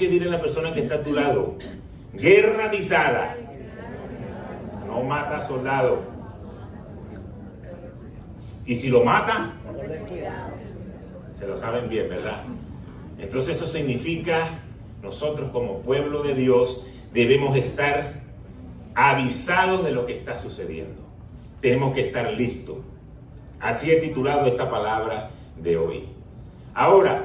que dile a la persona que está a tu lado: guerra avisada no mata soldado. Y si lo mata, se lo saben bien, ¿verdad? Entonces eso significa, nosotros como pueblo de Dios debemos estar avisados de lo que está sucediendo. Tenemos que estar listos. Así he titulado esta palabra de hoy. Ahora,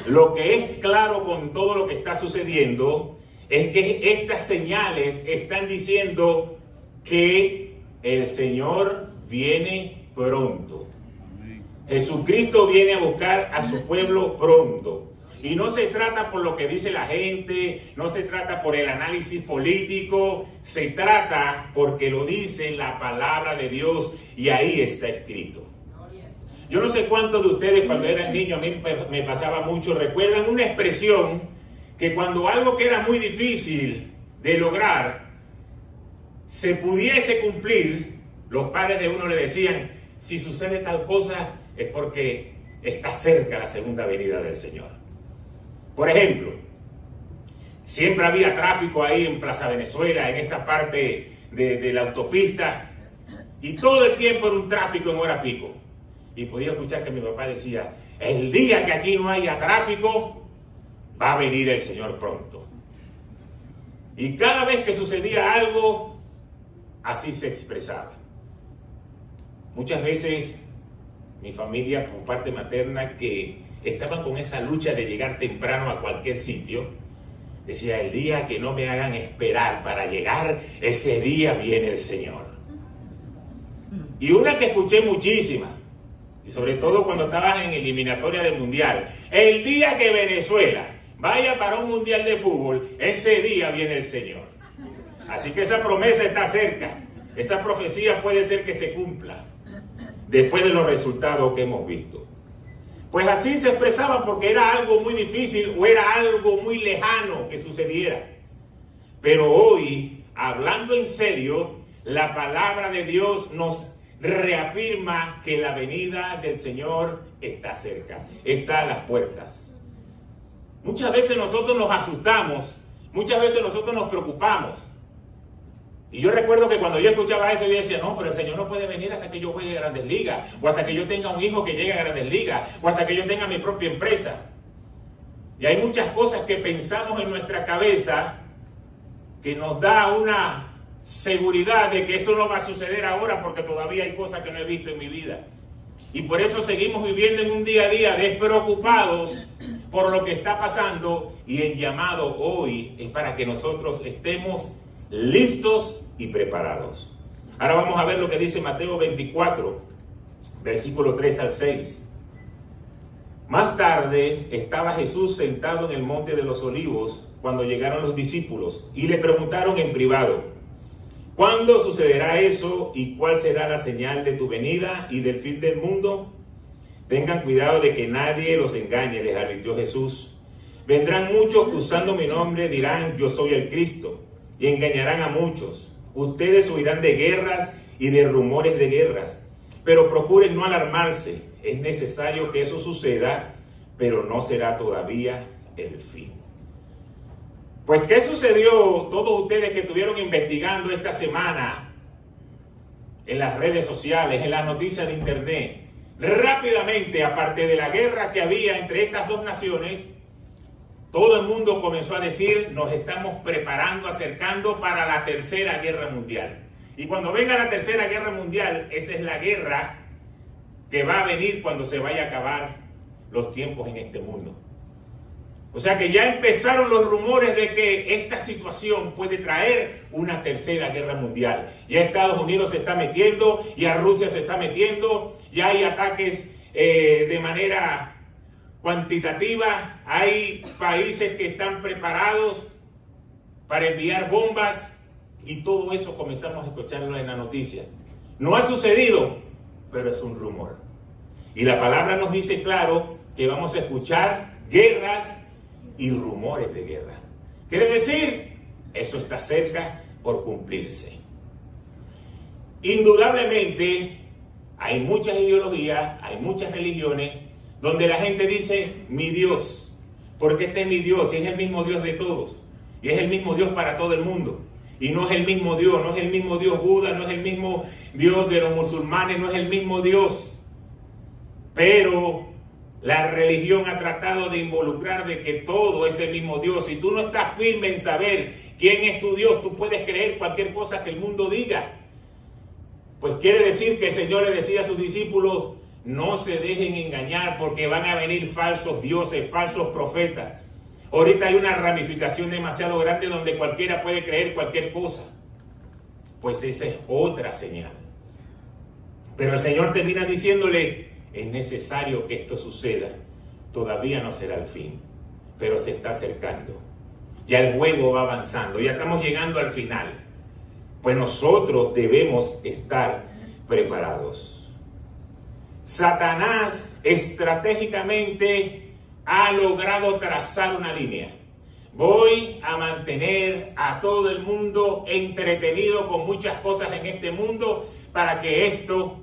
lo que es claro con todo lo que está sucediendo es que estas señales están diciendo que el Señor viene pronto. Jesucristo viene a buscar a su pueblo pronto. Y no se trata por lo que dice la gente, no se trata por el análisis político, se trata porque lo dice la palabra de Dios y ahí está escrito. Yo no sé cuántos de ustedes cuando eran niños, a mí me pasaba mucho, recuerdan una expresión que cuando algo que era muy difícil de lograr se pudiese cumplir, los padres de uno le decían: si sucede tal cosa es porque está cerca la segunda venida del Señor. Por ejemplo, siempre había tráfico ahí en Plaza Venezuela, en esa parte de la autopista, y todo el tiempo era un tráfico en hora pico. Y podía escuchar que mi papá decía: el día que aquí no haya tráfico, va a venir el Señor pronto. Y cada vez que sucedía algo, así se expresaba. Muchas veces mi familia, por parte materna, que estaban con esa lucha de llegar temprano a cualquier sitio, decía: el día que no me hagan esperar para llegar, ese día viene el Señor. Y una que escuché muchísimas, y sobre todo cuando estaban en eliminatoria del mundial: el día que Venezuela vaya para un mundial de fútbol, ese día viene el Señor. Así que esa promesa está cerca, esa profecía puede ser que se cumpla después de los resultados que hemos visto. Pues así se expresaba porque era algo muy difícil o era algo muy lejano que sucediera. Pero hoy, hablando en serio, la palabra de Dios nos reafirma que la venida del Señor está cerca, está a las puertas. Muchas veces nosotros nos asustamos, muchas veces nosotros nos preocupamos. Y yo recuerdo que cuando yo escuchaba eso, yo decía: no, pero el Señor no puede venir hasta que yo juegue a Grandes Ligas, o hasta que yo tenga un hijo que llegue a Grandes Ligas, o hasta que yo tenga mi propia empresa. Y hay muchas cosas que pensamos en nuestra cabeza que nos da una seguridad de que eso no va a suceder ahora, porque todavía hay cosas que no he visto en mi vida. Y por eso seguimos viviendo en un día a día despreocupados por lo que está pasando, y el llamado hoy es para que nosotros estemos listos y preparados. Ahora vamos a ver lo que dice Mateo 24, versículo 3 al 6. Más tarde estaba Jesús sentado en el monte de los Olivos cuando llegaron los discípulos y le preguntaron en privado: ¿cuándo sucederá eso y cuál será la señal de tu venida y del fin del mundo? Tengan cuidado de que nadie los engañe, les advirtió Jesús. Vendrán muchos que usando mi nombre dirán: yo soy el Cristo, y engañarán a muchos. Ustedes oirán de guerras y de rumores de guerras, pero procuren no alarmarse. Es necesario que eso suceda, pero no será todavía el fin. Pues, ¿qué sucedió? Todos ustedes que estuvieron investigando esta semana en las redes sociales, en las noticias de internet, rápidamente, aparte de la guerra que había entre estas dos naciones, todo el mundo comenzó a decir: nos estamos preparando, acercando para la tercera guerra mundial. Y cuando venga la tercera guerra mundial, esa es la guerra que va a venir cuando se vaya a acabar los tiempos en este mundo. O sea que ya empezaron los rumores de que esta situación puede traer una tercera guerra mundial. Ya Estados Unidos se está metiendo, ya Rusia se está metiendo, ya hay ataques de manera cuantitativa, hay países que están preparados para enviar bombas, y todo eso comenzamos a escucharlo en la noticia. No ha sucedido, pero es un rumor. Y la palabra nos dice claro que vamos a escuchar guerras y rumores de guerra. Quiere decir, eso está cerca por cumplirse. Indudablemente, hay muchas ideologías, hay muchas religiones, donde la gente dice: mi Dios, Porque este es mi Dios y es el mismo Dios de todos. Y es el mismo Dios para todo el mundo. Y no es el mismo Dios, no es el mismo Dios Buda, no es el mismo Dios de los musulmanes, no es el mismo Dios. Pero la religión ha tratado de involucrar de que todo es el mismo Dios. Si tú no estás firme en saber quién es tu Dios, tú puedes creer cualquier cosa que el mundo diga. Pues quiere decir que el Señor le decía a sus discípulos, no se dejen engañar porque van a venir falsos dioses, falsos profetas. Ahorita hay una ramificación demasiado grande donde cualquiera puede creer cualquier cosa. Pues esa es otra señal. Pero el Señor termina diciéndole, es necesario que esto suceda. Todavía no será el fin, pero se está acercando. Ya el juego va avanzando, ya estamos llegando al final. Pues nosotros debemos estar preparados. Satanás estratégicamente ha logrado trazar una línea. Voy a mantener a todo el mundo entretenido con muchas cosas en este mundo para que esto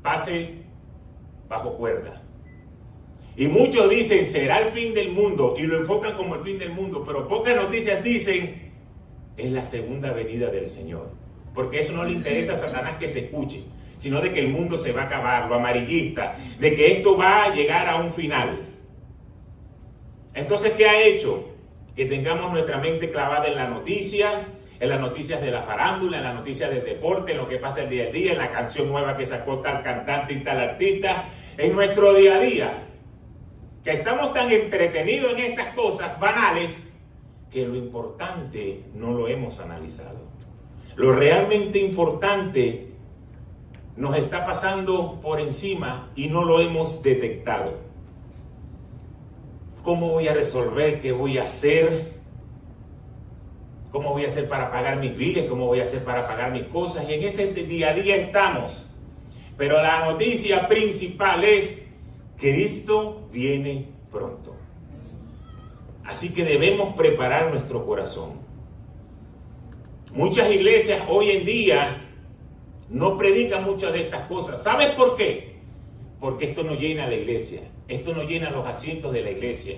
pase bajo cuerda. Y muchos dicen, será el fin del mundo, y lo enfocan como el fin del mundo, pero pocas noticias dicen, es la segunda venida del Señor. Porque eso no le interesa a Satanás que se escuche, sino de que el mundo se va a acabar, lo amarillista, de que esto va a llegar a un final. Entonces, ¿qué ha hecho? Que tengamos nuestra mente clavada en la noticia, en las noticias de la farándula, en las noticias del deporte, en lo que pasa el día a día, en la canción nueva que sacó tal cantante y tal artista, en nuestro día a día. Que estamos tan entretenidos en estas cosas banales que lo importante no lo hemos analizado. Lo realmente importante nos está pasando por encima y no lo hemos detectado. ¿Cómo voy a resolver? ¿Qué voy a hacer? ¿Cómo voy a hacer para pagar mis biles? ¿Cómo voy a hacer para pagar mis cosas? Y en ese día a día estamos. Pero la noticia principal es: Cristo viene pronto. Así que debemos preparar nuestro corazón. Muchas iglesias hoy en día no predican muchas de estas cosas. ¿Sabes por qué? Porque esto no llena la iglesia. Esto no llena los asientos de la iglesia.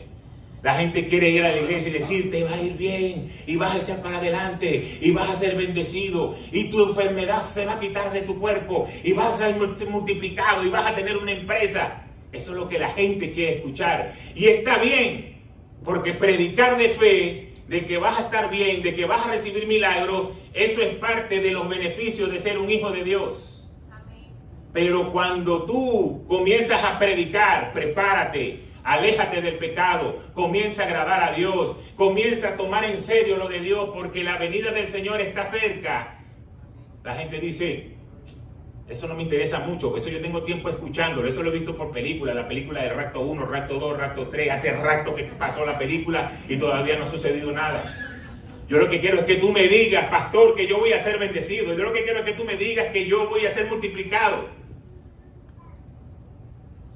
La gente quiere ir a la iglesia y decir, te va a ir bien, y vas a echar para adelante, y vas a ser bendecido, y tu enfermedad se va a quitar de tu cuerpo, y vas a ser multiplicado, y vas a tener una empresa. Eso es lo que la gente quiere escuchar. Y está bien, porque predicar de fe, de que vas a estar bien, de que vas a recibir milagros, eso es parte de los beneficios de ser un hijo de Dios. Pero cuando tú comienzas a predicar, prepárate, aléjate del pecado, comienza a agradar a Dios, comienza a tomar en serio lo de Dios, porque la venida del Señor está cerca. La gente dice, eso no me interesa mucho, eso yo tengo tiempo escuchándolo, eso lo he visto por película, la película de Rapto 1, Rapto 2, Rapto 3, hace rato que pasó la película y todavía no ha sucedido nada. Yo lo que quiero es que tú me digas, pastor, que yo voy a ser bendecido. Yo lo que quiero es que tú me digas que yo voy a ser multiplicado.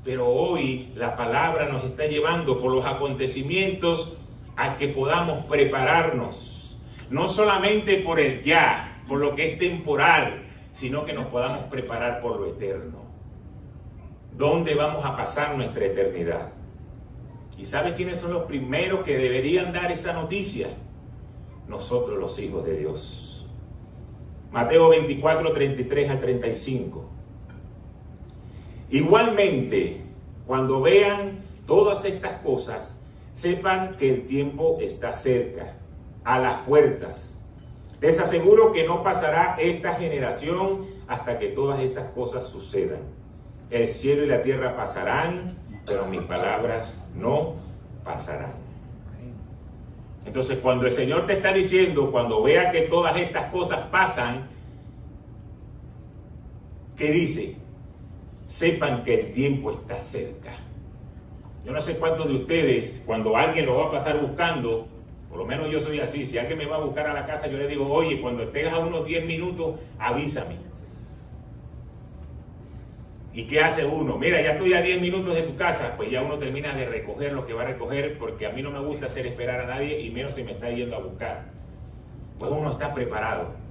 Pero hoy la palabra nos está llevando por los acontecimientos a que podamos prepararnos. No solamente por el ya, por lo que es temporal, sino que nos podamos preparar por lo eterno. ¿Dónde vamos a pasar nuestra eternidad? ¿Y sabes quiénes son los primeros que deberían dar esa noticia? Nosotros, los hijos de Dios. Mateo 24, 33 al 35. Igualmente, cuando vean todas estas cosas, sepan que el tiempo está cerca, a las puertas. Les aseguro que no pasará esta generación hasta que todas estas cosas sucedan. El cielo y la tierra pasarán, pero mis palabras no pasarán. Entonces, cuando el Señor te está diciendo, cuando vea que todas estas cosas pasan, ¿qué dice? Sepan que el tiempo está cerca. Yo no sé cuántos de ustedes, cuando alguien lo va a pasar buscando, por lo menos yo soy así, si alguien me va a buscar a la casa, yo le digo, oye, cuando estés a unos 10 minutos, avísame. ¿Y qué hace uno? Mira, ya estoy a 10 minutos de tu casa, pues ya uno termina de recoger lo que va a recoger, porque a mí no me gusta hacer esperar a nadie, y menos si me está yendo a buscar. Pues uno está preparado.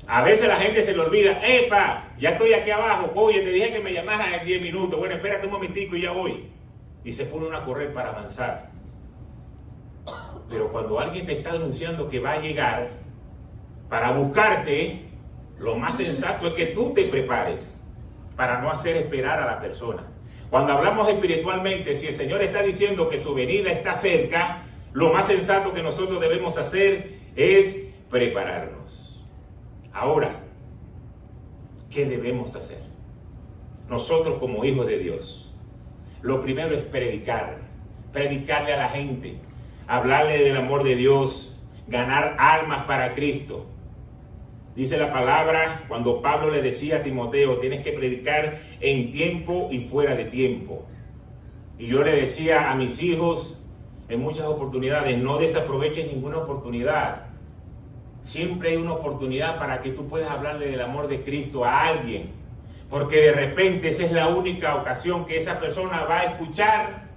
A veces la gente se le olvida, ¡epa! Ya estoy aquí abajo, oye, te dije que me llamaras en 10 minutos, bueno, espérate un momentico y ya voy. y se pone uno a correr para avanzar. Pero cuando alguien te está anunciando que va a llegar para buscarte, lo más sensato es que tú te prepares para no hacer esperar a la persona. Cuando hablamos espiritualmente, si el Señor está diciendo que su venida está cerca, lo más sensato que nosotros debemos hacer es prepararnos. Ahora, ¿qué debemos hacer? Nosotros como hijos de Dios, lo primero es predicarle a la gente, hablarle del amor de Dios, ganar almas para Cristo. Dice la palabra, cuando Pablo le decía a Timoteo, tienes que predicar en tiempo y fuera de tiempo. Y yo le decía a mis hijos en muchas oportunidades, no desaproveches ninguna oportunidad. Siempre hay una oportunidad para que tú puedas hablarle del amor de Cristo a alguien. Porque de repente esa es la única ocasión que esa persona va a escuchar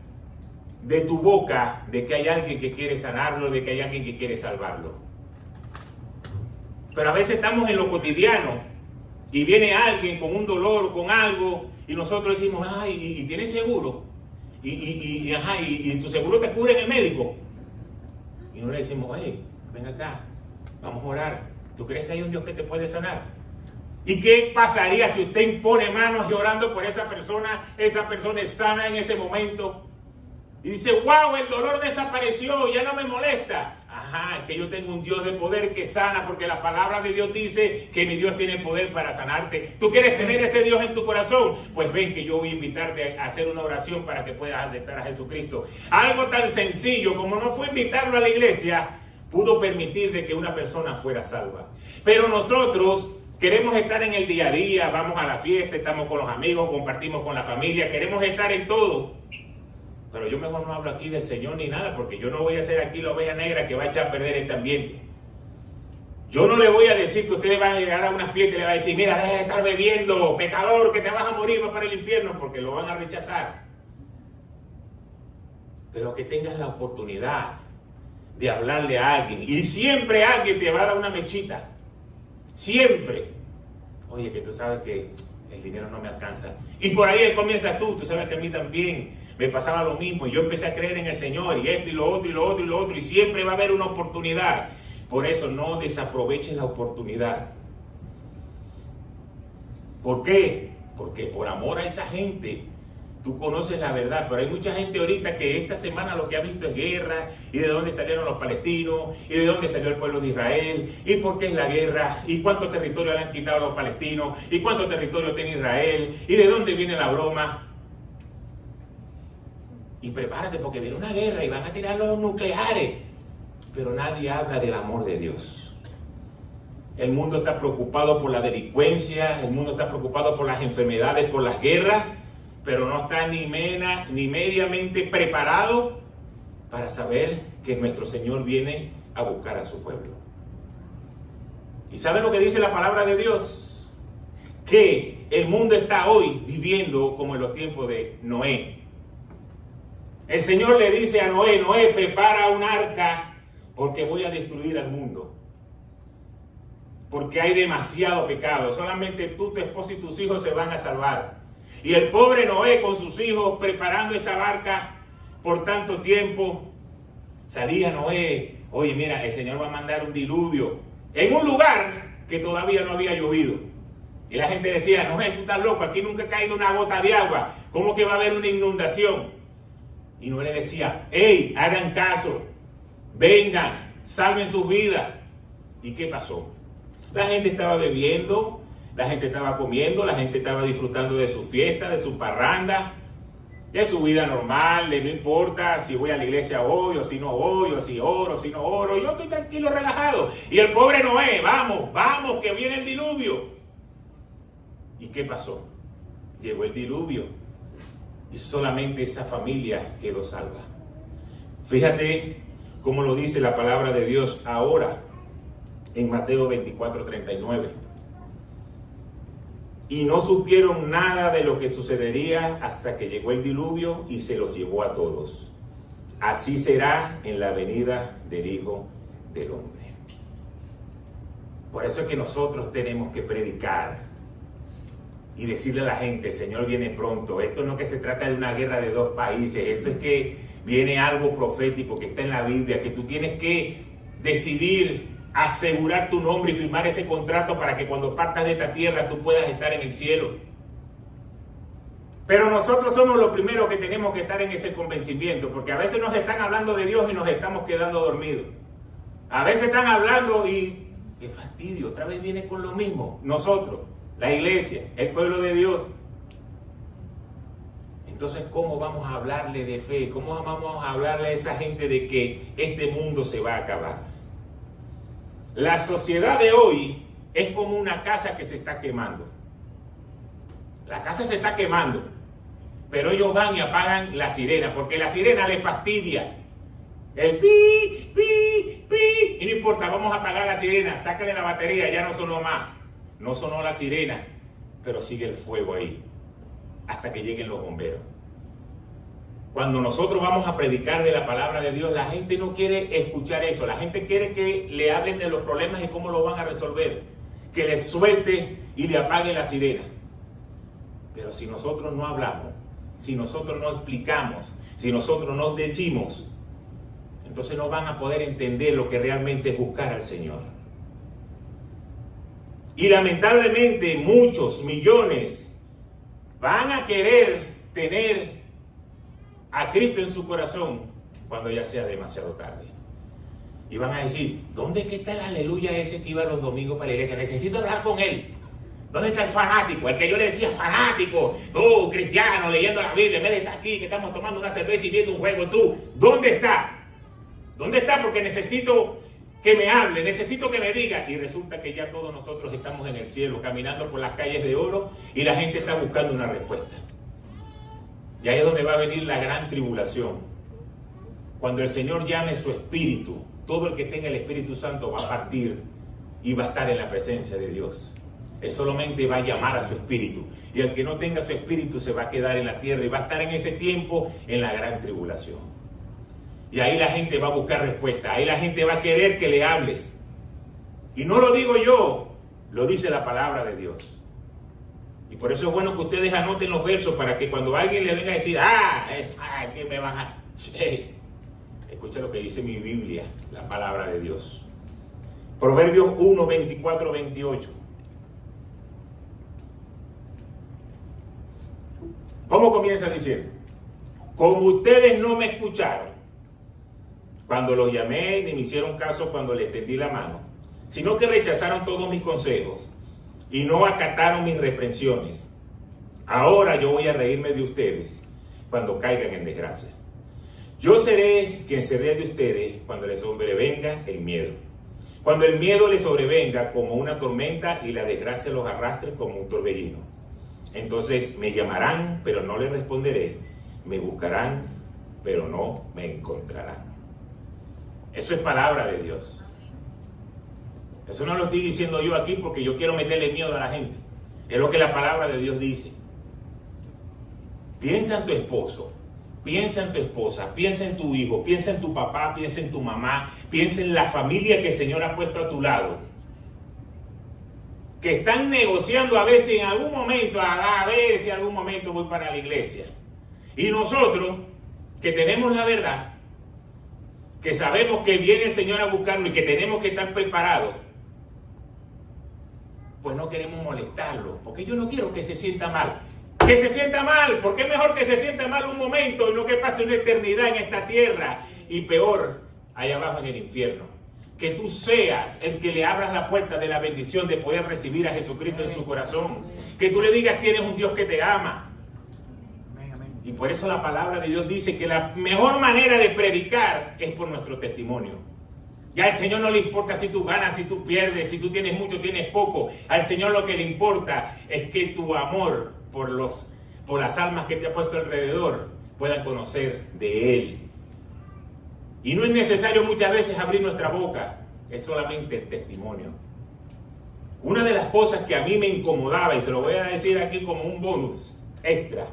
de tu boca de que hay alguien que quiere sanarlo, de que hay alguien que quiere salvarlo. Pero a veces estamos en lo cotidiano y viene alguien con un dolor o con algo y nosotros decimos, ay, ¿y tienes seguro? Y tu seguro te cubre en el médico. Y no le decimos, oye, ven acá, vamos a orar. ¿Tú crees que hay un Dios que te puede sanar? ¿Y qué pasaría si usted impone manos llorando por esa persona es sana en ese momento? Y dice, wow, el dolor desapareció, ya no me molesta. Ajá, es que yo tengo un Dios de poder que sana, porque la palabra de Dios dice que mi Dios tiene poder para sanarte. ¿Tú quieres tener ese Dios en tu corazón? Pues ven que yo voy a invitarte a hacer una oración para que puedas aceptar a Jesucristo. Algo tan sencillo como no fue invitarlo a la iglesia, pudo permitir de que una persona fuera salva. Pero nosotros queremos estar en el día a día, vamos a la fiesta, estamos con los amigos, compartimos con la familia, queremos estar en todo. Pero yo mejor no hablo aquí del Señor ni nada, porque yo no voy a ser aquí la oveja negra que va a echar a perder este ambiente. Yo no le voy a decir que ustedes van a llegar a una fiesta y le van a decir, mira, deja de estar bebiendo, pecador, que te vas a morir, vas para el infierno, porque lo van a rechazar. Pero que tengas la oportunidad de hablarle a alguien, y siempre alguien te va a dar una mechita. Siempre. Oye, que tú sabes que el dinero no me alcanza. Y por ahí comienzas tú sabes que a mí también me pasaba lo mismo. Y yo empecé a creer en el Señor, y esto, y lo otro, y lo otro, y lo otro. Y siempre va a haber una oportunidad. Por eso no desaproveches la oportunidad. ¿Por qué? Porque por amor a esa gente, tú conoces la verdad. Pero hay mucha gente ahorita que esta semana lo que ha visto es guerra, y de dónde salieron los palestinos, y de dónde salió el pueblo de Israel, y por qué es la guerra, y cuánto territorio le han quitado a los palestinos, y cuánto territorio tiene Israel, y de dónde viene la broma. Y prepárate porque viene una guerra y van a tirar los nucleares. Pero nadie habla del amor de Dios. El mundo está preocupado por la delincuencia, el mundo está preocupado por las enfermedades, por las guerras, pero no está ni mediamente preparado para saber que nuestro Señor viene a buscar a su pueblo. ¿Y saben lo que dice la palabra de Dios? Que el mundo está hoy viviendo como en los tiempos de Noé. El Señor le dice a Noé, Noé, prepara un arca porque voy a destruir al mundo. Porque hay demasiado pecado. Solamente tú, tu esposa y tus hijos se van a salvar. Y el pobre Noé con sus hijos preparando esa barca por tanto tiempo. Salía Noé, oye mira, el Señor va a mandar un diluvio en un lugar que todavía no había llovido. Y la gente decía, Noé, tú estás loco, aquí nunca ha caído una gota de agua. ¿Cómo que va a haber una inundación? Y Noé le decía, hey, hagan caso, vengan, salven sus vidas. ¿Y qué pasó? La gente estaba bebiendo, la gente estaba comiendo, la gente estaba disfrutando de sus fiestas, de sus parrandas, de su vida normal, no importa si voy a la iglesia hoy, o si no voy, o si oro, o si no oro, yo estoy tranquilo, relajado. Y el pobre Noé, vamos, que viene el diluvio. ¿Y qué pasó? Llegó el diluvio. Y solamente esa familia quedó salva. Fíjate cómo lo dice la palabra de Dios ahora en Mateo 24:39. Y no supieron nada de lo que sucedería hasta que llegó el diluvio y se los llevó a todos. Así será en la venida del Hijo del Hombre. Por eso es que nosotros tenemos que predicar. y decirle a la gente, el Señor viene pronto. Esto no es que se trata de una guerra de dos países, esto es que viene algo profético que está en la Biblia, que tú tienes que decidir asegurar tu nombre y firmar ese contrato para que cuando partas de esta tierra tú puedas estar en el cielo. Pero nosotros somos los primeros que tenemos que estar en ese convencimiento, porque a veces nos están hablando de Dios y nos estamos quedando dormidos. A veces están hablando y qué fastidio, otra vez viene con lo mismo. Nosotros, la iglesia, el pueblo de Dios. Entonces, ¿cómo vamos a hablarle de fe? ¿Cómo vamos a hablarle a esa gente de que este mundo se va a acabar? La sociedad de hoy es como una casa que se está quemando. La casa se está quemando, pero ellos van y apagan la sirena, porque la sirena les fastidia. El pi, pi, pi, y no importa, vamos a apagar la sirena, sáquenle la batería, ya no sonó más. No sonó la sirena, pero sigue el fuego ahí, hasta que lleguen los bomberos. Cuando nosotros vamos a predicar de la palabra de Dios, la gente no quiere escuchar eso. La gente quiere que le hablen de los problemas y cómo lo van a resolver. Que les suelte y le apague la sirena. Pero si nosotros no hablamos, si nosotros no explicamos, si nosotros no decimos, entonces no van a poder entender lo que realmente es buscar al Señor. Y lamentablemente muchos, millones, van a querer tener a Cristo en su corazón cuando ya sea demasiado tarde. Y van a decir, ¿dónde está el aleluya ese que iba los domingos para la iglesia? Necesito hablar con él. ¿Dónde está el fanático? El que yo le decía fanático, tú, cristiano, leyendo la Biblia, en vez de estar aquí, que estamos tomando una cerveza y viendo un juego, tú, ¿dónde está? ¿Dónde está? Porque necesito que me hable, necesito que me diga. Y resulta que ya todos nosotros estamos en el cielo, caminando por las calles de oro, y la gente está buscando una respuesta. Y ahí es donde va a venir la gran tribulación. Cuando el Señor llame su espíritu, todo el que tenga el Espíritu Santo va a partir y va a estar en la presencia de Dios. Él solamente va a llamar a su espíritu. Y el que no tenga su espíritu se va a quedar en la tierra y va a estar en ese tiempo en la gran tribulación. Y ahí la gente va a buscar respuesta. Ahí la gente va a querer que le hables. Y no lo digo yo, lo dice la palabra de Dios. Y por eso es bueno que ustedes anoten los versos para que cuando alguien le venga a decir, que me van a... Escucha lo que dice mi Biblia, la palabra de Dios. Proverbios 1, 24, 28. ¿Cómo comienza diciendo? Como ustedes no me escucharon cuando los llamé ni me hicieron caso cuando les tendí la mano, sino que rechazaron todos mis consejos y no acataron mis reprensiones. Ahora yo voy a reírme de ustedes cuando caigan en desgracia. Yo seré quien se ría de ustedes cuando les sobrevenga el miedo. Cuando el miedo les sobrevenga como una tormenta y la desgracia los arrastre como un torbellino. Entonces me llamarán, pero no les responderé. Me buscarán, pero no me encontrarán. Eso es palabra de Dios. Eso no lo estoy diciendo yo aquí porque yo quiero meterle miedo a la gente. Es lo que la palabra de Dios dice. Piensa en tu esposo, piensa en tu esposa, piensa en tu hijo, piensa en tu papá, piensa en tu mamá, piensa en la familia que el Señor ha puesto a tu lado. Que están negociando a veces en algún momento, a ver si en algún momento voy para la iglesia. Y nosotros, que tenemos la verdad, que sabemos que viene el Señor a buscarlo y que tenemos que estar preparados, pues no queremos molestarlo, porque yo no quiero que se sienta mal. Que se sienta mal, porque es mejor que se sienta mal un momento y no que pase una eternidad en esta tierra y peor, allá abajo en el infierno. Que tú seas el que le abras la puerta de la bendición de poder recibir a Jesucristo en su corazón. Que tú le digas, tienes un Dios que te ama. Y por eso la palabra de Dios dice que la mejor manera de predicar es por nuestro testimonio. Ya al Señor no le importa si tú ganas, si tú pierdes, si tú tienes mucho, tienes poco. Al Señor lo que le importa es que tu amor por las almas que te ha puesto alrededor puedan conocer de Él. Y no es necesario muchas veces abrir nuestra boca, es solamente el testimonio. Una de las cosas que a mí me incomodaba, y se lo voy a decir aquí como un bonus extra,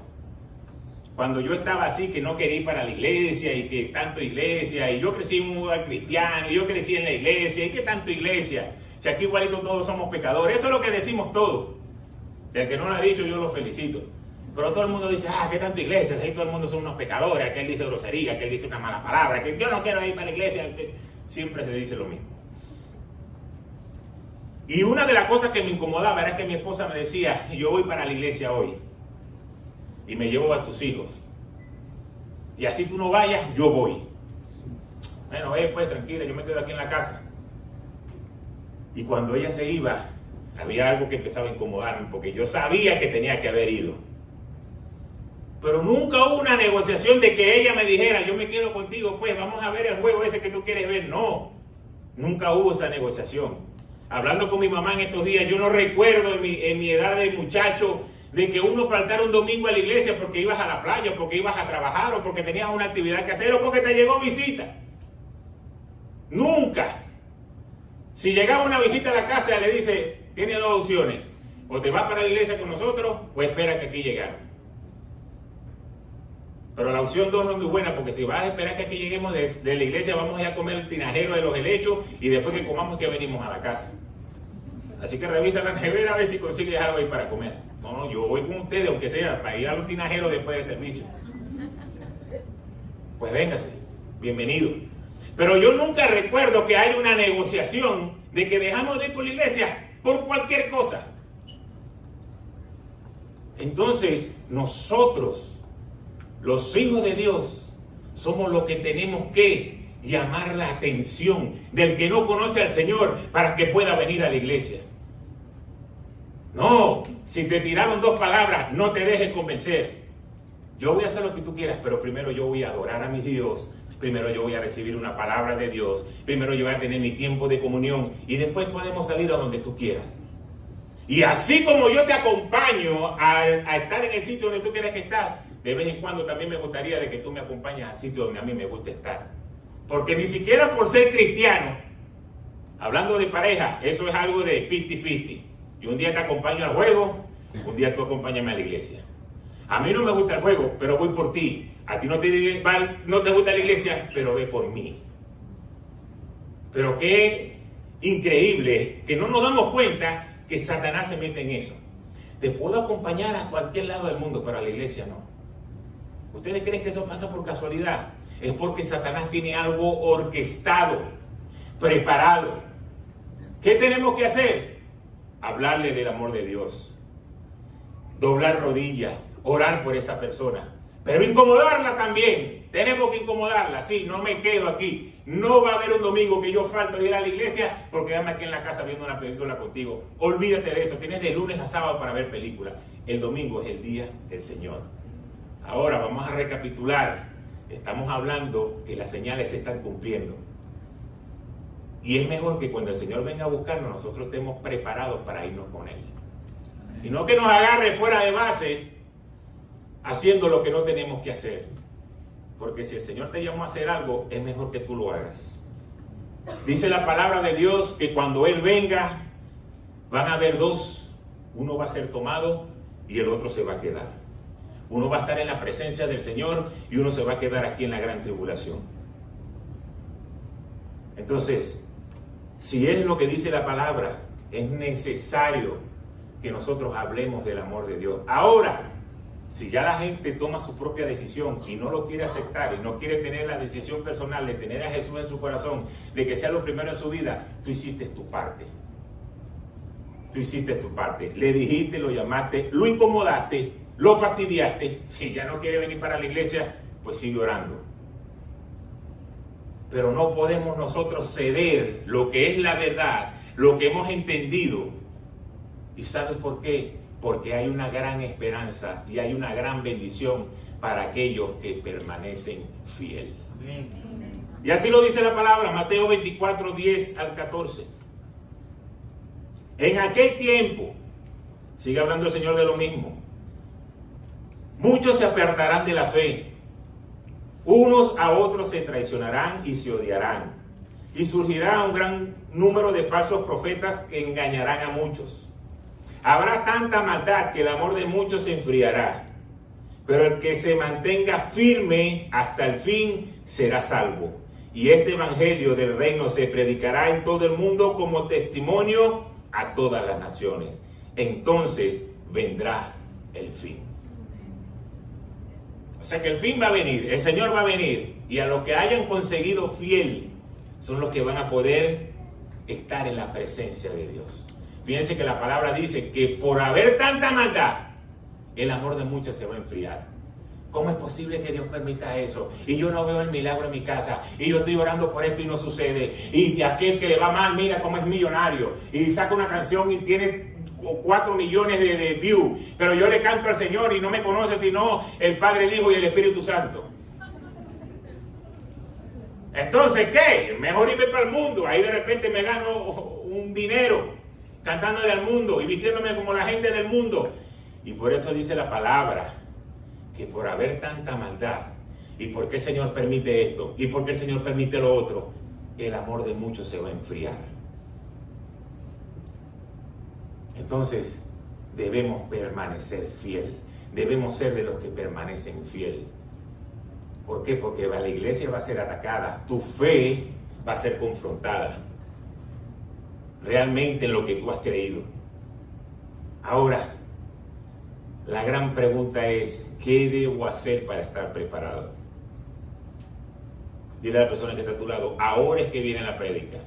cuando yo estaba así, que no quería ir para la iglesia, y que tanto iglesia, y yo crecí en un lugar cristiano, y yo crecí en la iglesia, y que tanto iglesia, si aquí igualito todos somos pecadores, eso es lo que decimos todos. El que no lo ha dicho, yo lo felicito. Pero todo el mundo dice, ¿qué tanto iglesia? Ahí todo el mundo son unos pecadores, aquel dice grosería, aquel dice una mala palabra, que yo no quiero ir para la iglesia. Siempre se dice lo mismo. Y una de las cosas que me incomodaba era que mi esposa me decía, yo voy para la iglesia hoy y me llevo a tus hijos. Y así tú no vayas, yo voy. Bueno, pues tranquila, yo me quedo aquí en la casa. Y cuando ella se iba, había algo que empezaba a incomodarme, porque yo sabía que tenía que haber ido. Pero nunca hubo una negociación de que ella me dijera, yo me quedo contigo, pues vamos a ver el juego ese que tú quieres ver. No, nunca hubo esa negociación. Hablando con mi mamá en estos días, yo no recuerdo en mi edad de muchacho de que uno faltara un domingo a la iglesia porque ibas a la playa, o porque ibas a trabajar, o porque tenías una actividad que hacer, o porque te llegó visita. Nunca. Si llegaba una visita a la casa, le dice, tiene dos opciones. O te vas para la iglesia con nosotros, o espera que aquí llegaron. Pero la opción 2 no es muy buena, porque si vas a esperar que aquí lleguemos de la iglesia, vamos a ir a comer el tinajero de los helechos, y después que comamos que venimos a la casa. Así que revisa la nevera a ver si consigues algo ahí para comer. No, yo voy con ustedes, aunque sea, para ir a los tinajeros después del servicio. Pues véngase, bienvenido. Pero yo nunca recuerdo que haya una negociación de que dejamos de ir por la iglesia por cualquier cosa. Entonces, nosotros, los hijos de Dios, somos los que tenemos que llamar la atención del que no conoce al Señor para que pueda venir a la iglesia. No, si te tiraron dos palabras, no te dejes convencer. Yo voy a hacer lo que tú quieras, pero primero yo voy a adorar a mi Dios. Primero yo voy a recibir una palabra de Dios. Primero yo voy a tener mi tiempo de comunión. Y después podemos salir a donde tú quieras. Y así como yo te acompaño a estar en el sitio donde tú quieras que estés, de vez en cuando también me gustaría de que tú me acompañes al sitio donde a mí me gusta estar. Porque ni siquiera por ser cristiano, hablando de pareja, eso es algo de 50-50. Yo un día te acompaño al juego, un día tú acompáñame a la iglesia. A mí no me gusta el juego, pero voy por ti. A ti no te gusta la iglesia, pero ve por mí. Pero qué increíble que no nos damos cuenta que Satanás se mete en eso. Te puedo acompañar a cualquier lado del mundo, pero a la iglesia no. ¿Ustedes creen que eso pasa por casualidad? Es porque Satanás tiene algo orquestado, preparado. ¿Qué tenemos que hacer? Hablarle del amor de Dios. Doblar rodillas, orar por esa persona. Pero incomodarla también. Tenemos que incomodarla. Sí, no me quedo aquí. No va a haber un domingo que yo falte de ir a la iglesia porque ando aquí en la casa viendo una película contigo. Olvídate de eso. Tienes de lunes a sábado para ver películas. El domingo es el día del Señor. Ahora vamos a recapitular. Estamos hablando que las señales se están cumpliendo. Y es mejor que cuando el Señor venga a buscarnos, nosotros estemos preparados para irnos con Él. Y no que nos agarre fuera de base haciendo lo que no tenemos que hacer. Porque si el Señor te llamó a hacer algo, es mejor que tú lo hagas. Dice la palabra de Dios que cuando Él venga, van a haber dos. Uno va a ser tomado y el otro se va a quedar. Uno va a estar en la presencia del Señor y uno se va a quedar aquí en la gran tribulación. Entonces, si es lo que dice la palabra, es necesario que nosotros hablemos del amor de Dios. Ahora, si ya la gente toma su propia decisión y no lo quiere aceptar y no quiere tener la decisión personal de tener a Jesús en su corazón, de que sea lo primero en su vida, tú hiciste tu parte. Tú hiciste tu parte. Le dijiste, lo llamaste, lo incomodaste, lo fastidiaste. Si ya no quiere venir para la iglesia, pues sigue orando. Pero no podemos nosotros ceder lo que es la verdad, lo que hemos entendido. ¿Y sabes por qué? Porque hay una gran esperanza y hay una gran bendición para aquellos que permanecen fieles. Amén. Y así lo dice la palabra, Mateo 24, 10 al 14. En aquel tiempo, sigue hablando el Señor de lo mismo, muchos se apartarán de la fe. Unos a otros se traicionarán y se odiarán. Y surgirá un gran número de falsos profetas que engañarán a muchos. Habrá tanta maldad que el amor de muchos se enfriará. Pero el que se mantenga firme hasta el fin será salvo. Y este evangelio del reino se predicará en todo el mundo como testimonio a todas las naciones. Entonces vendrá el fin. O sea que el fin va a venir, el Señor va a venir, y a los que hayan conseguido fiel son los que van a poder estar en la presencia de Dios. Fíjense que la palabra dice que por haber tanta maldad, el amor de muchos se va a enfriar. ¿Cómo es posible que Dios permita eso? Y yo no veo el milagro en mi casa, y yo estoy orando por esto y no sucede, y de aquel que le va mal, mira cómo es millonario, y saca una canción y tiene 4 millones de views, pero yo le canto al Señor y no me conoce sino el Padre, el Hijo y el Espíritu Santo. Entonces, ¿qué? Mejor irme para el mundo. Ahí de repente me gano un dinero cantándole al mundo y vistiéndome como la gente del mundo. Y por eso dice la palabra que por haber tanta maldad, y por qué el Señor permite esto, y por qué el Señor permite lo otro, el amor de muchos se va a enfriar. Entonces, debemos permanecer fiel. Debemos ser de los que permanecen fiel. ¿Por qué? Porque la iglesia va a ser atacada. Tu fe va a ser confrontada. Realmente en lo que tú has creído. Ahora, la gran pregunta es, ¿qué debo hacer para estar preparado? Dile a la persona que está a tu lado, ahora es que viene la prédica.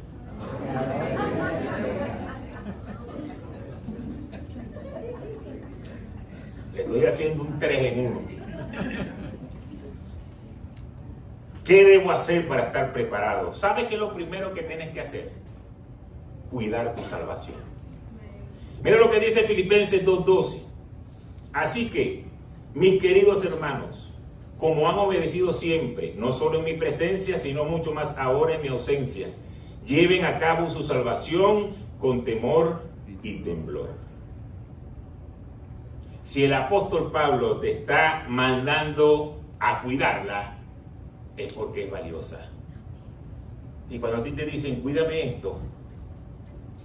Le estoy haciendo un 3 en 1. ¿Qué debo hacer para estar preparado? ¿Sabes qué es lo primero que tienes que hacer? Cuidar tu salvación. Mira lo que dice Filipenses 2:12. Así que, mis queridos hermanos, como han obedecido siempre, no solo en mi presencia, sino mucho más ahora en mi ausencia, lleven a cabo su salvación con temor y temblor. Si el apóstol Pablo te está mandando a cuidarla, es porque es valiosa. Y cuando a ti te dicen, cuídame esto,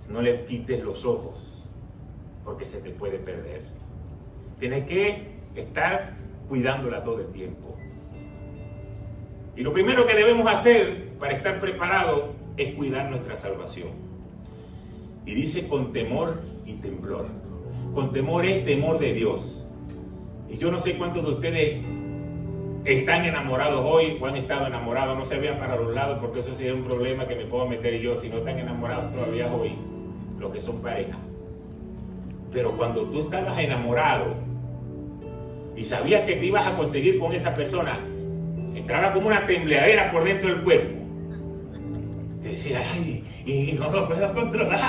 no le quites los ojos, porque se te puede perder. Tienes que estar cuidándola todo el tiempo. Y lo primero que debemos hacer para estar preparados es cuidar nuestra salvación. Y dice con temor y temblor. Con temor es temor de Dios. Y yo no sé cuántos de ustedes están enamorados hoy o han estado enamorados. No se vean para los lados porque eso sería un problema que me puedo meter yo si no están enamorados todavía hoy, los que son pareja. Pero cuando tú estabas enamorado y sabías que te ibas a conseguir con esa persona, entraba como una tembladera por dentro del cuerpo. Te decía, ay, y no lo puedo controlar.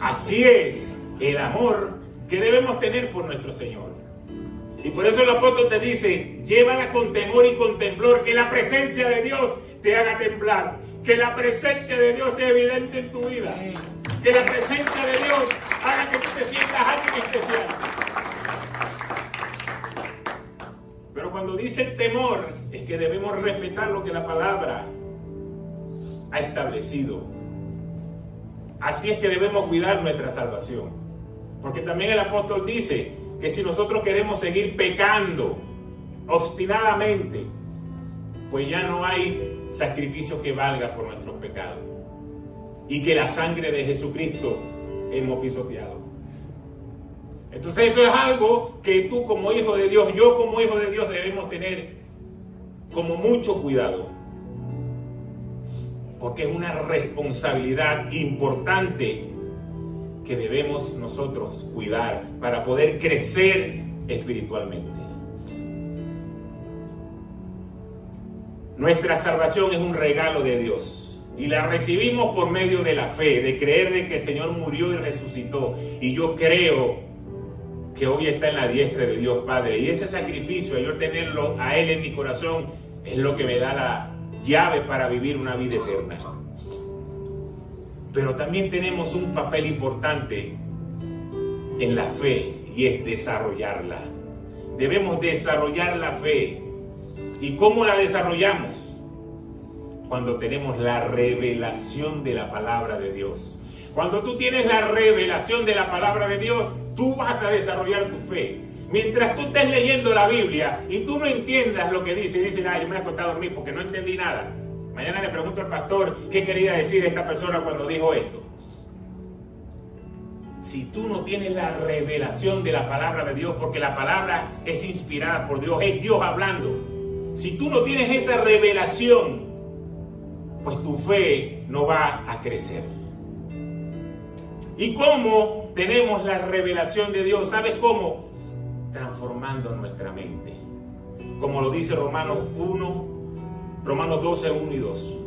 Así es el amor que debemos tener por nuestro Señor. Y por eso el apóstol te dice, llévala con temor y con temblor, que la presencia de Dios te haga temblar, que la presencia de Dios sea evidente en tu vida, que la presencia de Dios haga que tú te sientas alguien especial. Pero cuando dice el temor, es que debemos respetar lo que la palabra ha establecido. Así es que debemos cuidar nuestra salvación. Porque también el apóstol dice que si nosotros queremos seguir pecando obstinadamente, pues ya no hay sacrificio que valga por nuestros pecados. Y que la sangre de Jesucristo hemos pisoteado. Entonces esto es algo que tú como hijo de Dios, yo como hijo de Dios debemos tener como mucho cuidado. Porque es una responsabilidad importante que debemos nosotros cuidar para poder crecer espiritualmente. Nuestra salvación es un regalo de Dios y la recibimos por medio de la fe, de creer de que el Señor murió y resucitó. Y yo creo que hoy está en la diestra de Dios Padre. Y ese sacrificio, yo tenerlo a Él en mi corazón, es lo que me da la llave para vivir una vida eterna. Pero también tenemos un papel importante en la fe y es desarrollarla. Debemos desarrollar la fe. ¿Y cómo la desarrollamos? Cuando tenemos la revelación de la palabra de Dios. Cuando tú tienes la revelación de la palabra de Dios, tú vas a desarrollar tu fe. Mientras tú estés leyendo la Biblia y tú no entiendas lo que dice, y dices, yo me voy a acostar a dormir porque no entendí nada. Mañana le pregunto al pastor qué quería decir esta persona cuando dijo esto. si tú no tienes la revelación de la palabra de Dios, porque la palabra es inspirada por Dios, es Dios hablando. Si tú no tienes esa revelación, pues tu fe no va a crecer. ¿Y cómo tenemos la revelación de Dios? ¿Sabes cómo? Transformando nuestra mente. Como lo dice Romanos 12, 1 y 2.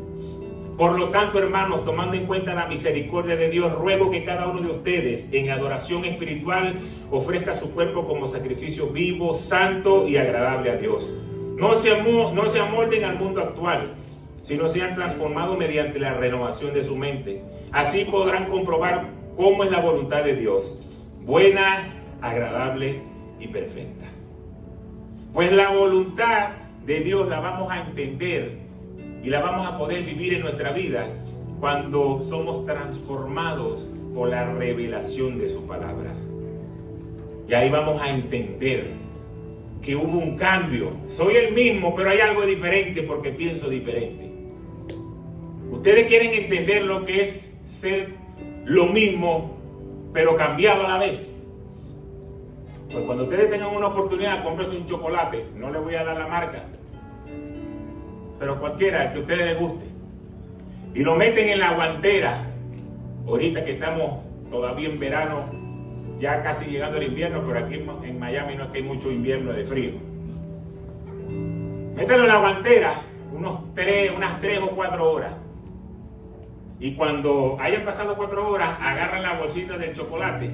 Por lo tanto, hermanos, tomando en cuenta la misericordia de Dios, ruego que cada uno de ustedes, en adoración espiritual, ofrezca su cuerpo como sacrificio vivo, santo y agradable a Dios. No se amolden al mundo actual, sino sean transformados mediante la renovación de su mente. Así podrán comprobar cómo es la voluntad de Dios, buena, agradable y perfecta. Pues la voluntad de Dios la vamos a entender y la vamos a poder vivir en nuestra vida cuando somos transformados por la revelación de su palabra. Y ahí vamos a entender que hubo un cambio. Soy el mismo, pero hay algo diferente porque pienso diferente. Ustedes quieren entender lo que es ser lo mismo, pero cambiado a la vez. Pues cuando ustedes tengan una oportunidad, cómprense un chocolate. No les voy a dar la marca, pero cualquiera que a ustedes les guste, y lo meten en la guantera. Ahorita que estamos todavía en verano, ya casi llegando el invierno, pero aquí en Miami no es que hay mucho invierno de frío. Métanlo en la guantera unas 3 o 4 horas. Y cuando hayan pasado 4 horas, agarran la bolsita del chocolate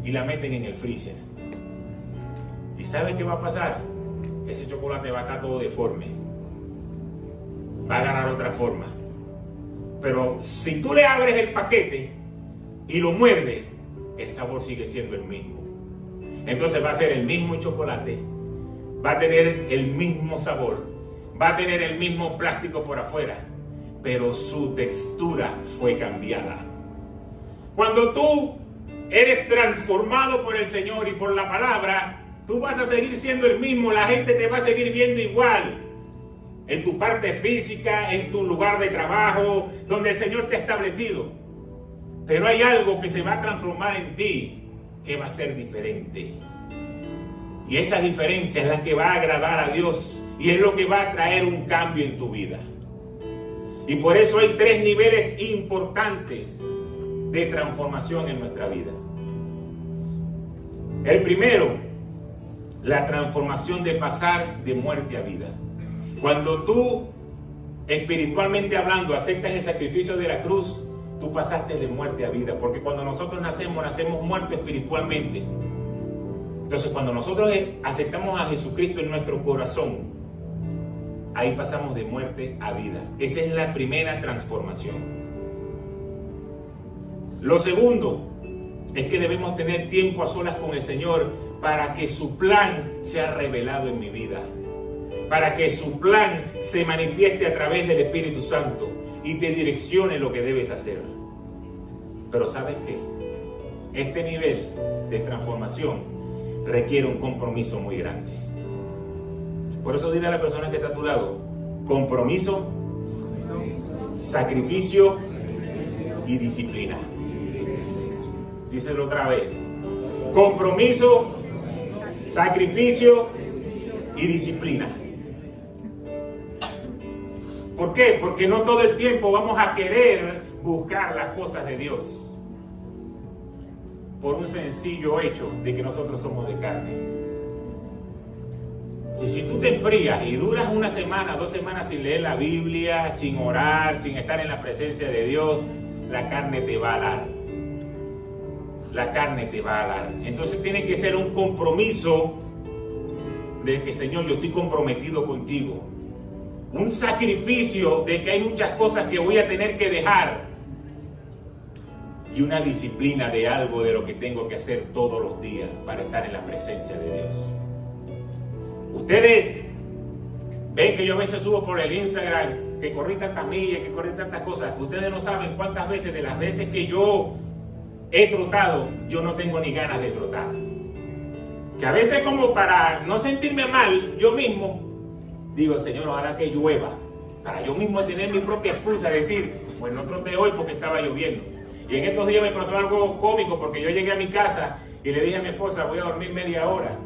y la meten en el freezer. ¿Y saben qué va a pasar? Ese chocolate va a estar todo deforme. Va a agarrar otra forma. Pero si tú le abres el paquete y lo muerdes, el sabor sigue siendo el mismo. Entonces va a ser el mismo chocolate, va a tener el mismo sabor, va a tener el mismo plástico por afuera, pero su textura fue cambiada. Cuando tú eres transformado por el Señor y por la palabra, tú vas a seguir siendo el mismo, la gente te va a seguir viendo igual. En tu parte física, en tu lugar de trabajo, donde el Señor te ha establecido. Pero hay algo que se va a transformar en ti, que va a ser diferente. Y esa diferencia es la que va a agradar a Dios, y es lo que va a traer un cambio en tu vida. Y por eso hay 3 niveles importantes de transformación en nuestra vida. El primero, la transformación de pasar de muerte a vida. Cuando tú, espiritualmente hablando, aceptas el sacrificio de la cruz, tú pasaste de muerte a vida. Porque cuando nosotros nacemos muertos espiritualmente. Entonces, cuando nosotros aceptamos a Jesucristo en nuestro corazón, ahí pasamos de muerte a vida. Esa es la primera transformación. Lo segundo es que debemos tener tiempo a solas con el Señor para que su plan sea revelado en mi vida. Para que su plan se manifieste a través del Espíritu Santo y te direccione lo que debes hacer. Pero ¿sabes qué? Este nivel de transformación requiere un compromiso muy grande. Por eso dile a la persona que está a tu lado: compromiso, sacrificio y disciplina. Díselo otra vez: compromiso, sacrificio y disciplina. ¿Por qué? Porque no todo el tiempo vamos a querer buscar las cosas de Dios, por un sencillo hecho de que nosotros somos de carne. Y si tú te enfrías y duras 1 semana, 2 semanas sin leer la Biblia, sin orar, sin estar en la presencia de Dios, la carne te va a alar. La carne te va a alar. Entonces tiene que ser un compromiso de que, Señor, yo estoy comprometido contigo. Un sacrificio de que hay muchas cosas que voy a tener que dejar. Y una disciplina de algo de lo que tengo que hacer todos los días para estar en la presencia de Dios. Ustedes ven que yo a veces subo por el Instagram que corrí tantas millas, que corrí tantas cosas. Ustedes no saben cuántas veces, de las veces que yo he trotado, yo no tengo ni ganas de trotar. Que a veces, como para no sentirme mal yo mismo, digo: Señor, ojalá que llueva, para yo mismo tener mi propia excusa, decir: pues no troté hoy porque estaba lloviendo. Y en estos días me pasó algo cómico porque yo llegué a mi casa y le dije a mi esposa, voy a dormir media hora.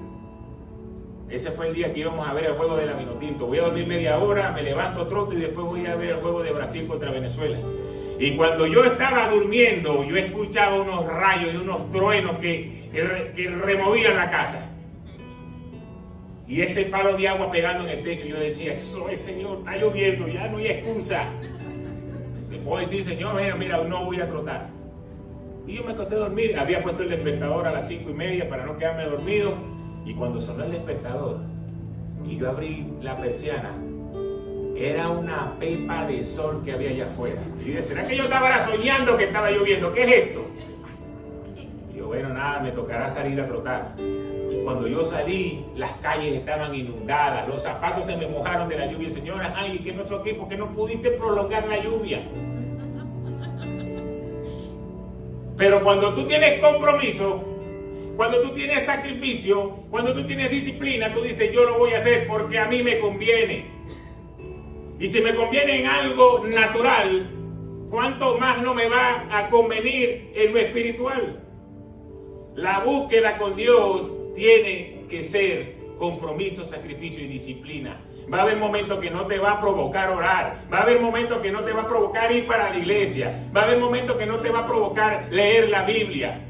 Ese fue el día que íbamos a ver el juego de la Vinotinto. Voy a dormir media hora, me levanto troto y después voy a ver el juego de Brasil contra Venezuela. Y cuando yo estaba durmiendo, yo escuchaba unos rayos y unos truenos que removían la casa. Y ese palo de agua pegando en el techo, yo decía, eso es, Señor, está lloviendo, ya no hay excusa. Te puedo decir, Señor, mira, no voy a trotar. Y yo me acosté a dormir. Había puesto el despertador a las 5:30 para no quedarme dormido. Y cuando sonó el despertador y yo abrí la persiana, era una pepa de sol que había allá afuera. Y dije, ¿será que yo estaba soñando que estaba lloviendo? ¿Qué es esto? Y yo, bueno, nada, me tocará salir a trotar. Y cuando yo salí, las calles estaban inundadas, los zapatos se me mojaron de la lluvia. Señora, ay, ¿qué pasó aquí? ¿Por qué no pudiste prolongar la lluvia? Pero cuando tú tienes compromiso, cuando tú tienes sacrificio, cuando tú tienes disciplina, tú dices, yo lo voy a hacer porque a mí me conviene. Y si me conviene en algo natural, ¿cuánto más no me va a convenir en lo espiritual? La búsqueda con Dios tiene que ser compromiso, sacrificio y disciplina. Va a haber momentos que no te va a provocar orar. Va a haber momentos que no te va a provocar ir para la iglesia. Va a haber momentos que no te va a provocar leer la Biblia.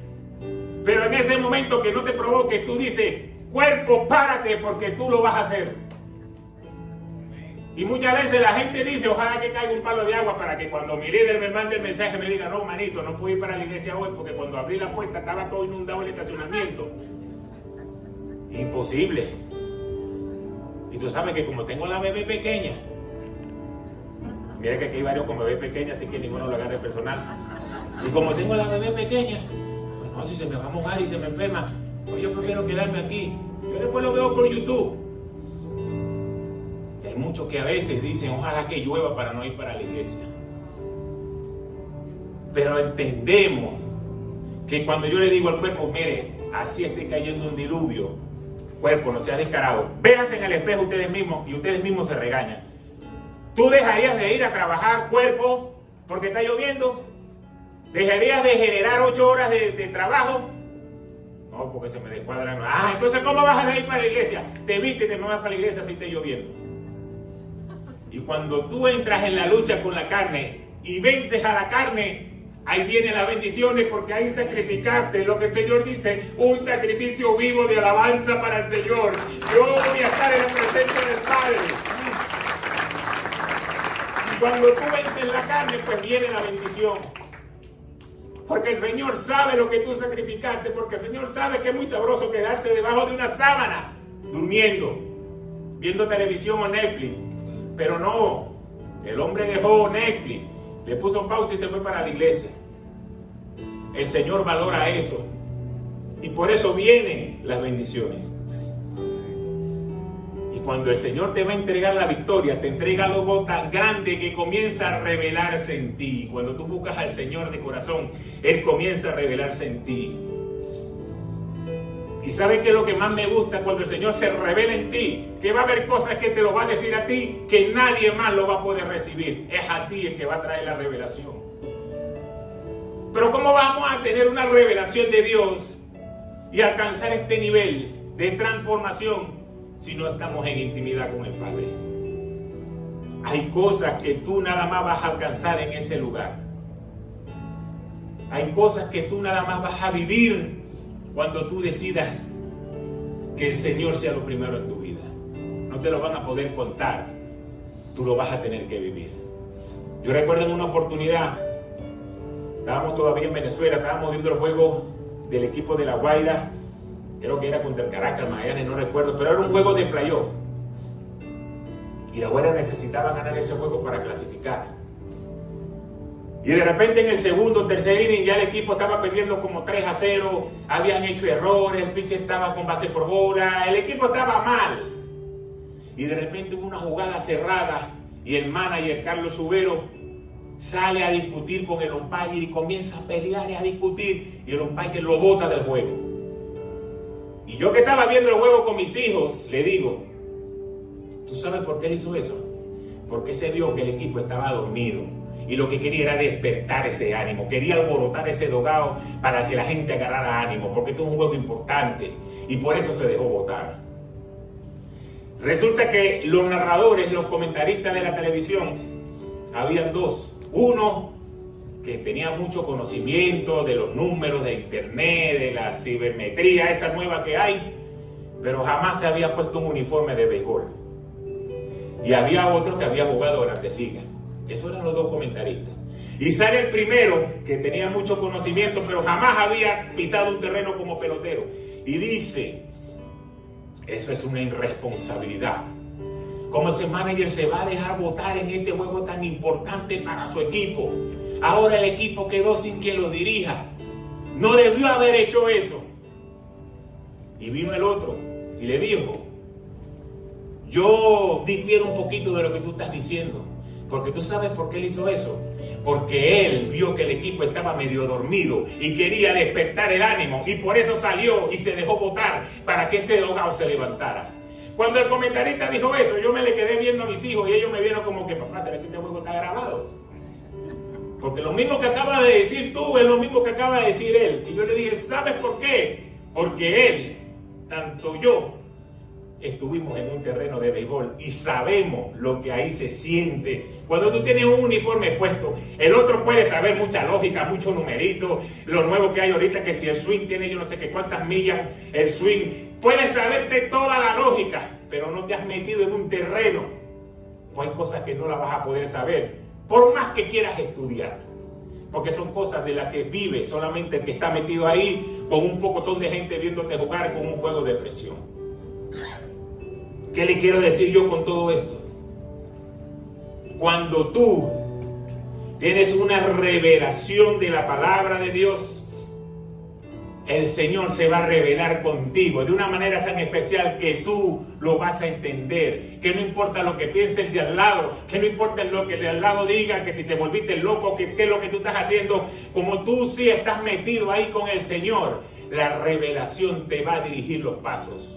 Pero en ese momento que no te provoque, tú dices, cuerpo, párate porque tú lo vas a hacer. Y muchas veces la gente dice, ojalá que caiga un palo de agua para que cuando mi líder me mande el mensaje me diga, no, manito, no puedo ir para la iglesia hoy porque cuando abrí la puerta estaba todo inundado el estacionamiento. Imposible. Y tú sabes que como tengo la bebé pequeña, mira que aquí hay varios con bebé pequeña, así que ninguno lo agarre personal. Y como tengo la bebé pequeña, pues no, si se me va a mojar y se me enferma, pues yo prefiero quedarme aquí. Yo después lo veo por YouTube. Y hay muchos que a veces dicen, ojalá que llueva para no ir para la iglesia. Pero entendemos que cuando yo le digo al cuerpo, mire, así esté cayendo un diluvio, cuerpo, no seas descarado, véanse en el espejo ustedes mismos y ustedes mismos se regañan. ¿Tú dejarías de ir a trabajar, cuerpo, porque está lloviendo? ¿Dejarías de generar 8 horas de trabajo? No, porque se me descuadran. Ah, entonces ¿cómo vas a ir para la iglesia? Te viste y te vas para la iglesia si está lloviendo. Y cuando tú entras en la lucha con la carne y vences a la carne, ahí vienen las bendiciones, porque hay sacrificarte, lo que el Señor dice, un sacrificio vivo de alabanza para el Señor. Yo voy a estar en la presencia del Padre. Y cuando tú vences la carne, pues viene la bendición. Porque el Señor sabe lo que tú sacrificaste, porque el Señor sabe que es muy sabroso quedarse debajo de una sábana, durmiendo, viendo televisión o Netflix. Pero no, el hombre dejó Netflix, le puso pausa y se fue para la iglesia. El Señor valora eso. Y por eso vienen las bendiciones. Y cuando el Señor te va a entregar la victoria, te entrega algo tan grande que comienza a revelarse en ti. Cuando tú buscas al Señor de corazón, Él comienza a revelarse en ti. Y ¿sabes qué es lo que más me gusta? Cuando el Señor se revela en ti, que va a haber cosas que te lo va a decir a ti, que nadie más lo va a poder recibir. Es a ti el que va a traer la revelación. Pero ¿cómo vamos a tener una revelación de Dios y alcanzar este nivel de transformación si no estamos en intimidad con el Padre? Hay cosas que tú nada más vas a alcanzar en ese lugar. Hay cosas que tú nada más vas a vivir cuando tú decidas que el Señor sea lo primero en tu vida. No te lo van a poder contar, tú lo vas a tener que vivir. Yo recuerdo en una oportunidad, estábamos todavía en Venezuela, estábamos viendo el juego del equipo de La Guaira, creo que era contra el Caracas, Magallanes, no recuerdo, pero era un juego de playoff. Y La Guaira necesitaba ganar ese juego para clasificar. Y de repente en el segundo, tercer inning ya el equipo estaba perdiendo como 3-0, habían hecho errores, el pitcher estaba con base por bola, el equipo estaba mal. Y de repente hubo una jugada cerrada y el manager Carlos Subero sale a discutir con el umpire y comienza a pelear y a discutir y el umpire lo bota del juego. Y yo que estaba viendo el juego con mis hijos, le digo, ¿tú sabes por qué él hizo eso? Porque se vio que el equipo estaba dormido. Y lo que quería era despertar ese ánimo. Quería alborotar ese dogado para que la gente agarrara ánimo. Porque esto es un juego importante. Y por eso se dejó votar. Resulta que los narradores, los comentaristas de la televisión, habían dos. Uno que tenía mucho conocimiento de los números, de internet, de la cibermetría, esa nueva que hay. Pero jamás se había puesto un uniforme de béisbol. Y había otro que había jugado Grandes Ligas. Esos eran los dos comentaristas. Y sale el primero, que tenía mucho conocimiento, pero jamás había pisado un terreno como pelotero. Y dice, eso es una irresponsabilidad. ¿Cómo ese manager se va a dejar votar en este juego tan importante para su equipo? Ahora el equipo quedó sin quien lo dirija. No debió haber hecho eso. Y vino el otro y le dijo, yo difiero un poquito de lo que tú estás diciendo. Porque tú sabes por qué él hizo eso. Porque él vio que el equipo estaba medio dormido y quería despertar el ánimo. Y por eso salió y se dejó votar para que ese dogado se levantara. Cuando el comentarista dijo eso, yo me le quedé viendo a mis hijos y ellos me vieron como que, papá, ¿será que este juego está grabado? Porque lo mismo que acaba de decir tú es lo mismo que acaba de decir él. Y yo le dije, ¿sabes por qué? Porque él, tanto yo, estuvimos en un terreno de béisbol y sabemos lo que ahí se siente. Cuando tú tienes un uniforme puesto, el otro puede saber mucha lógica, mucho numerito, lo nuevo que hay ahorita, que si el swing tiene yo no sé qué cuántas millas, el swing, puedes saberte toda la lógica, pero no te has metido en un terreno. Pues hay cosas que no las vas a poder saber, por más que quieras estudiar, porque son cosas de las que vive solamente el que está metido ahí, con un pocotón de gente viéndote jugar con un juego de presión. ¿Qué le quiero decir yo con todo esto? Cuando tú tienes una revelación de la palabra de Dios, el Señor se va a revelar contigo de una manera tan especial que tú lo vas a entender. Que no importa lo que piense el de al lado, que no importa lo que el de al lado diga, que si te volviste loco, que qué es lo que tú estás haciendo, como tú sí estás metido ahí con el Señor, la revelación te va a dirigir los pasos.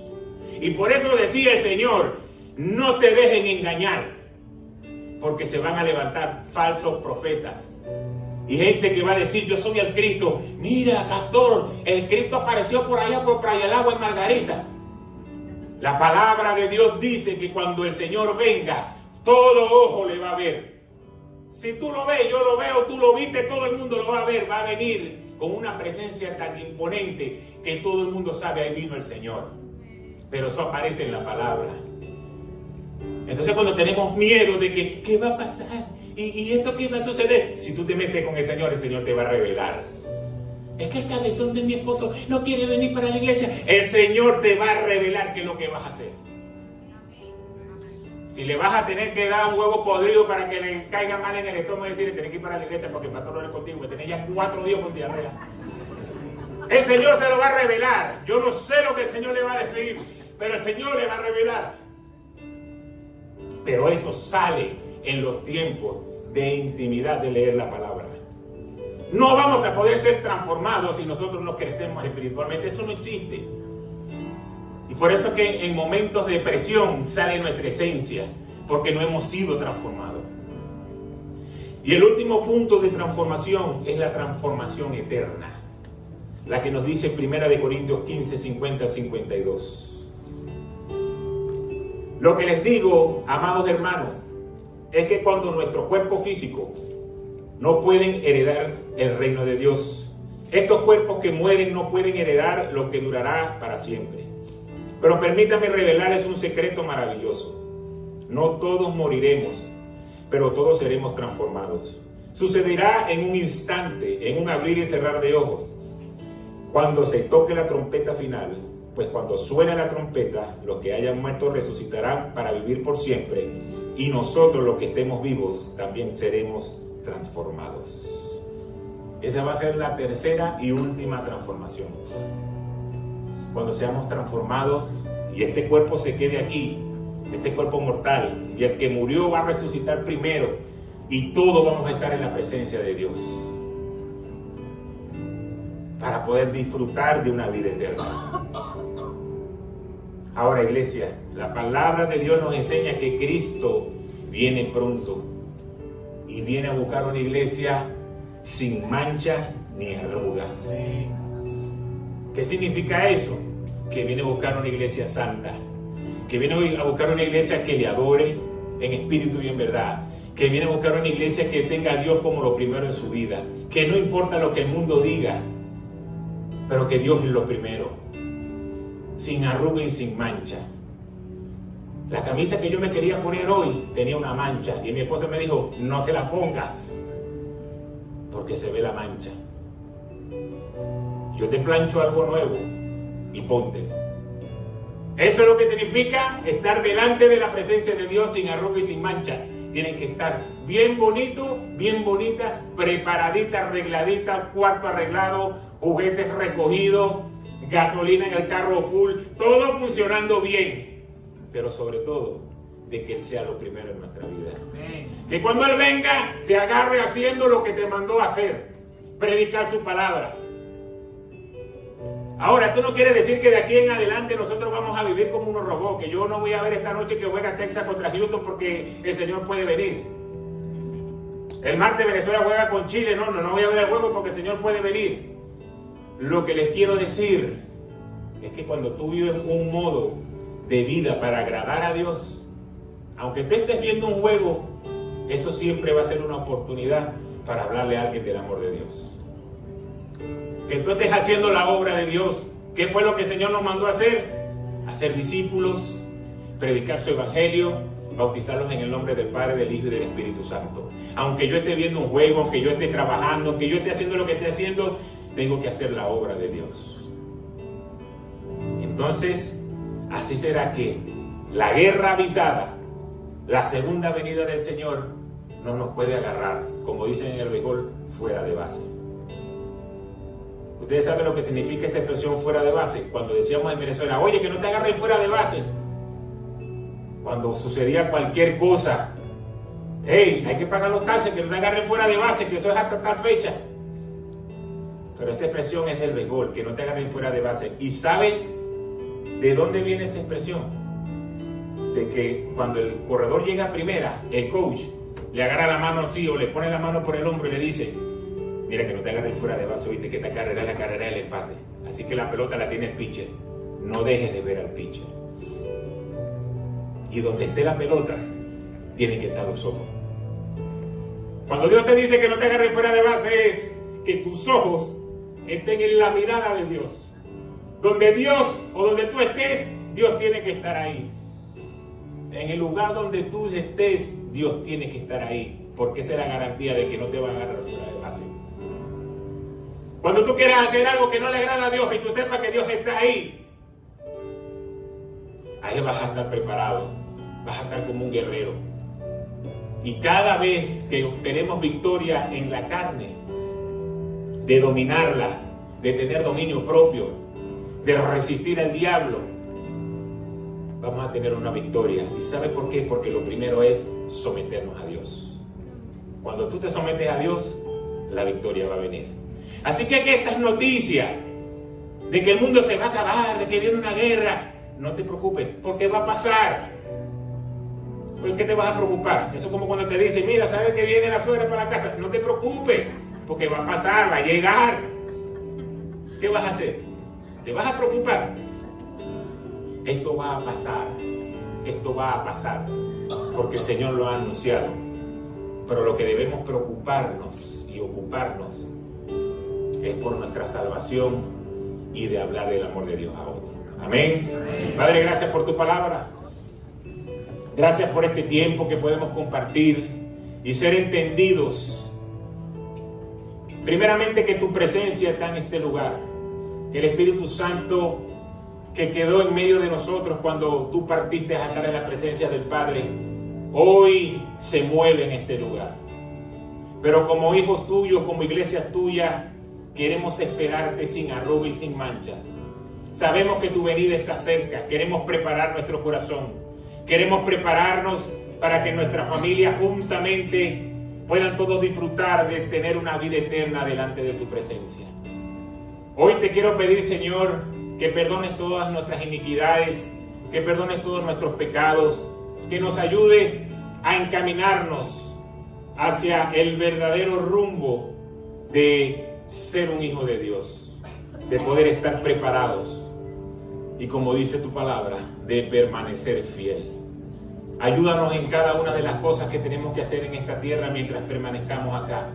Y por eso decía el Señor, no se dejen engañar, porque se van a levantar falsos profetas. Y gente que va a decir, yo soy el Cristo. Mira, pastor, el Cristo apareció por allá por Playa del Agua en Margarita. La palabra de Dios dice que cuando el Señor venga, todo ojo le va a ver. Si tú lo ves, yo lo veo, tú lo viste, todo el mundo lo va a ver. Va a venir con una presencia tan imponente que todo el mundo sabe, ahí vino el Señor. Pero eso aparece en la palabra. Entonces cuando tenemos miedo de que ¿qué va a pasar? ¿Y esto qué va a suceder? Si tú te metes con el Señor te va a revelar. Es que el cabezón de mi esposo no quiere venir para la iglesia. El Señor te va a revelar qué es lo que vas a hacer. Si le vas a tener que dar un huevo podrido para que le caiga mal en el estómago y decirle, tenés que ir para la iglesia porque el pastor no es contigo, que tenés ya 4 días con diarrea. El Señor se lo va a revelar. Yo no sé lo que el Señor le va a decir, pero el Señor le va a revelar. Pero eso sale en los tiempos de intimidad de leer la palabra. No vamos a poder ser transformados si nosotros no crecemos espiritualmente. Eso no existe. Y por eso es que en momentos de presión sale nuestra esencia, porque no hemos sido transformados. Y el último punto de transformación es la transformación eterna, la que nos dice 1 Corintios 15, 50 al 52. Lo que les digo, amados hermanos, es que cuando nuestro cuerpo físico no pueden heredar el reino de Dios, estos cuerpos que mueren no pueden heredar lo que durará para siempre. Pero permítanme revelarles un secreto maravilloso. No todos moriremos, pero todos seremos transformados. Sucederá en un instante, en un abrir y cerrar de ojos. Cuando se toque la trompeta final, pues cuando suene la trompeta, los que hayan muerto resucitarán para vivir por siempre, y nosotros los que estemos vivos también seremos transformados. Esa va a ser la tercera y última transformación. Cuando seamos transformados y este cuerpo se quede aquí, este cuerpo mortal, y el que murió va a resucitar primero, y todos vamos a estar en la presencia de Dios para poder disfrutar de una vida eterna. Ahora, iglesia, la palabra de Dios nos enseña que Cristo viene pronto y viene a buscar una iglesia sin mancha ni arrugas. ¿Qué significa eso? Que viene a buscar una iglesia santa, que viene a buscar una iglesia que le adore en espíritu y en verdad, que viene a buscar una iglesia que tenga a Dios como lo primero en su vida, que no importa lo que el mundo diga, pero que Dios es lo primero, sin arruga y sin mancha. La camisa que yo me quería poner hoy tenía una mancha y mi esposa me dijo, no te la pongas porque se ve la mancha. Yo te plancho algo nuevo y ponte. Eso es lo que significa estar delante de la presencia de Dios sin arruga y sin mancha. Tienen que estar bien bonito, bien bonita, preparadita, arregladita, cuarto arreglado, juguetes recogidos, gasolina en el carro full, todo funcionando bien. Pero sobre todo, de que Él sea lo primero en nuestra vida. Que cuando Él venga, te agarre haciendo lo que te mandó a hacer, predicar su palabra. Ahora, esto no quiere decir que de aquí en adelante nosotros vamos a vivir como unos robots, que yo no voy a ver esta noche que juega Texas contra Houston porque el Señor puede venir. El martes Venezuela juega con Chile, no voy a ver el juego porque el Señor puede venir. Lo que les quiero decir es que cuando tú vives un modo de vida para agradar a Dios, aunque tú estés viendo un juego, eso siempre va a ser una oportunidad para hablarle a alguien del amor de Dios. Que tú estés haciendo la obra de Dios. ¿Qué fue lo que el Señor nos mandó a hacer? Hacer discípulos, predicar su evangelio, bautizarlos en el nombre del Padre, del Hijo y del Espíritu Santo. Aunque yo esté viendo un juego, aunque yo esté trabajando, aunque yo esté haciendo lo que esté haciendo, tengo que hacer la obra de Dios. Entonces, así será que la guerra avisada, la segunda venida del Señor, no nos puede agarrar, como dicen en el béisbol, fuera de base. Ustedes saben lo que significa esa expresión fuera de base. Cuando decíamos en Venezuela, oye, que no te agarren fuera de base. Cuando sucedía cualquier cosa, hey, hay que pagar los taxes, que no te agarren fuera de base, que eso es hasta tal fecha. Pero esa expresión es del béisbol, que no te agarren fuera de base. ¿Y sabes de dónde viene esa expresión? De que cuando el corredor llega a primera, el coach le agarra la mano así o le pone la mano por el hombro y le dice, mira que no te agarren fuera de base, viste que esta carrera es la carrera del empate. Así que la pelota la tiene el pitcher. No dejes de ver al pitcher. Y donde esté la pelota, tienen que estar los ojos. Cuando Dios te dice que no te agarren fuera de base, es que tus ojos estén en la mirada de Dios. Donde Dios o donde tú estés, Dios tiene que estar ahí. En el lugar donde tú estés, Dios tiene que estar ahí. Porque esa es la garantía de que no te van a agarrar fuera de base. Cuando tú quieras hacer algo que no le agrada a Dios y tú sepas que Dios está ahí, ahí vas a estar preparado, vas a estar como un guerrero. Y cada vez que obtenemos victoria en la carne, de dominarla, de tener dominio propio, de resistir al diablo, vamos a tener una victoria. ¿Y sabe por qué? Porque lo primero es someternos a Dios. Cuando tú te sometes a Dios, la victoria va a venir. Así que estas noticias de que el mundo se va a acabar, de que viene una guerra, no te preocupes, porque va a pasar. ¿Por qué te vas a preocupar? Eso es como cuando te dicen, mira, ¿sabes que viene la suegra para la casa? No te preocupes, porque va a pasar, va a llegar. ¿Qué vas a hacer? ¿Te vas a preocupar? Esto va a pasar, esto va a pasar, porque el Señor lo ha anunciado. Pero lo que debemos preocuparnos y ocuparnos es por nuestra salvación y de hablar del amor de Dios a otros. Amén. Padre, gracias por tu palabra. Gracias por este tiempo que podemos compartir y ser entendidos. Primeramente, que tu presencia está en este lugar. Que el Espíritu Santo que quedó en medio de nosotros cuando tú partiste a estar en la presencia del Padre, hoy se mueve en este lugar. Pero como hijos tuyos, como iglesias tuyas, queremos esperarte sin arruga y sin manchas. Sabemos que tu venida está cerca. Queremos preparar nuestro corazón. Queremos prepararnos para que nuestra familia juntamente puedan todos disfrutar de tener una vida eterna delante de tu presencia. Hoy te quiero pedir, Señor, que perdones todas nuestras iniquidades, que perdones todos nuestros pecados, que nos ayudes a encaminarnos hacia el verdadero rumbo de ser un hijo de Dios, de poder estar preparados y, como dice tu palabra, de permanecer fiel. Ayúdanos en cada una de las cosas que tenemos que hacer en esta tierra mientras permanezcamos acá.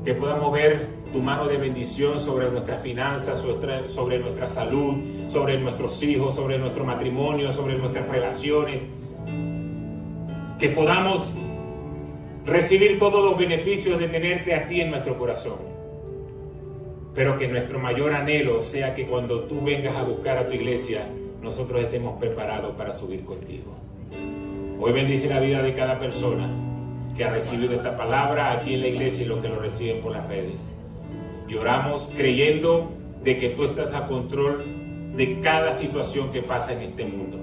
Que podamos ver tu mano de bendición sobre nuestras finanzas, sobre nuestra salud, sobre nuestros hijos, sobre nuestro matrimonio, sobre nuestras relaciones. Que podamos recibir todos los beneficios de tenerte a ti en nuestro corazón. Pero que nuestro mayor anhelo sea que cuando tú vengas a buscar a tu iglesia, nosotros estemos preparados para subir contigo. Hoy bendice la vida de cada persona que ha recibido esta palabra aquí en la iglesia y los que lo reciben por las redes. Y oramos creyendo de que tú estás a control de cada situación que pasa en este mundo.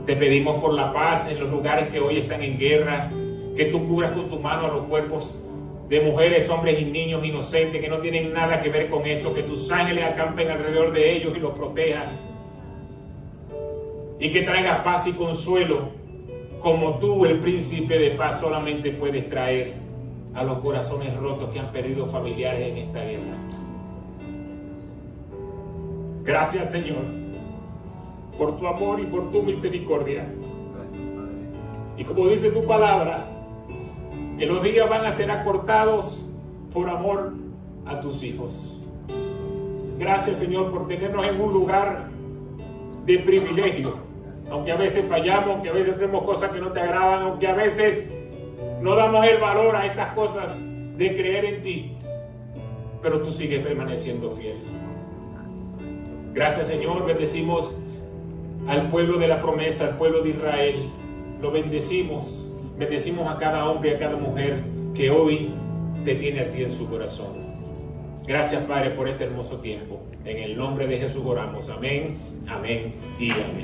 Te pedimos por la paz en los lugares que hoy están en guerra, que tú cubras con tu mano a los cuerpos de mujeres, hombres y niños inocentes que no tienen nada que ver con esto, que tus ángeles acampen alrededor de ellos y los protejan. Y que traigas paz y consuelo, como tú, el príncipe de paz, solamente puedes traer a los corazones rotos que han perdido familiares en esta guerra. Gracias, Señor, por tu amor y por tu misericordia. Y como dice tu palabra, que los días van a ser acortados por amor a tus hijos. Gracias, Señor, por tenernos en un lugar de privilegio. Aunque a veces fallamos, aunque a veces hacemos cosas que no te agradan, aunque a veces no damos el valor a estas cosas de creer en ti, pero tú sigues permaneciendo fiel. Gracias, Señor. Bendecimos al pueblo de la promesa, al pueblo de Israel. Lo bendecimos. Bendecimos a cada hombre y a cada mujer que hoy te tiene a ti en su corazón. Gracias, Padre, por este hermoso tiempo. En el nombre de Jesús oramos. Amén, amén y amén.